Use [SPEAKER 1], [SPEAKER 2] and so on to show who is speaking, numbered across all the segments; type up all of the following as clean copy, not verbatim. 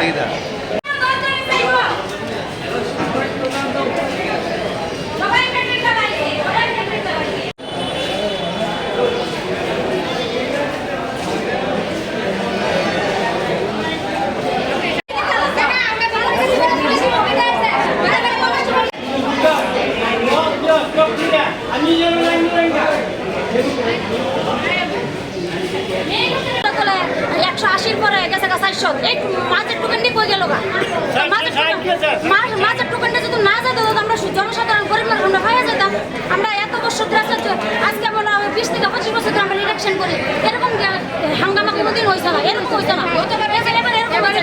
[SPEAKER 1] গাড়িটা
[SPEAKER 2] পরে গেছে 400 এই মাছের টুকানটি কই গেল গা মাছের টুকানটা যদি না যেত আমরা জনসাধারণ গরিব মানুষ আমরা হয়ে যেতাম। আমরা এত বছর আজকে বলো আমি 20 থেকে 25 বছর আমরা ইলেকশন করি, এরকম হাঙ্গামা কোনোদিন হয়েছে না, এরকম হয়েছে না। এবার এরকম হয়েছে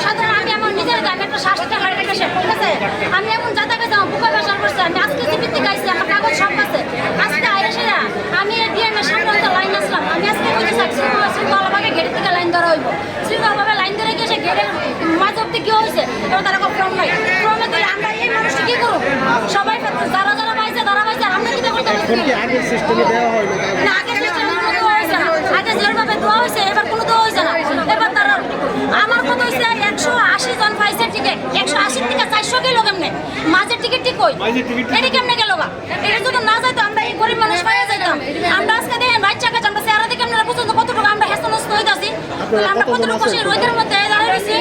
[SPEAKER 2] সাধারণ আমি আমার নিজের গায়ে একটা শ্বাসটা হারে রেখেছে, ঠিক আছে? আমি এখন যাতা গেছে আমার বুকা বাসার করছে, আমি আজকে জীবিত গাইছি, আমার কাগজ সব আছে। আজকে আইসে না আমি ডিএমএর সামনে লাইন আসলাম, আমি আজকে বলতে চাচ্ছি শৃঙ্খলাভাবে গেটের থেকে লাইন ধরা হইব, শৃঙ্খলাভাবে লাইন ধরে গিয়ে সে গেটের মাঝ অব্দি কি হয়েছে এবার তারা ফর্ম নাই, ফর্মে দিলে আমরা এই মানুষটা কি করব? সবাই যারা যারা পাইছে তারা পাইছে, আমরা কি করতে
[SPEAKER 1] আগের সিস্টেমে দেওয়া হয়
[SPEAKER 2] না? আগে সিস্টেমে কোনো দেওয়া হয়েছে না, আগে যেভাবে দেওয়া হয়েছে এবার কোনো দেওয়া হয়েছে না। এবার তারা আমার কথা হয়েছে 180 জন পাইছে টিকিট, 180 থেকে 400 গেল কেমনে? মাঝের টিকিটটি কই? এটা কেমনে গেল গা? এটা যদি না যাইতো আমরা এই গরিব মানুষ পাইয়া যাইতাম। আমরা আজকে দেখেন বাচ্চা কাছে আমরা চেহারা দেখে আমরা পর্যন্ত কতটুকু আমরা হেসন হইতাছি, আমরা কতটুকু রোদের মধ্যে দাঁড়িয়ে রয়েছি।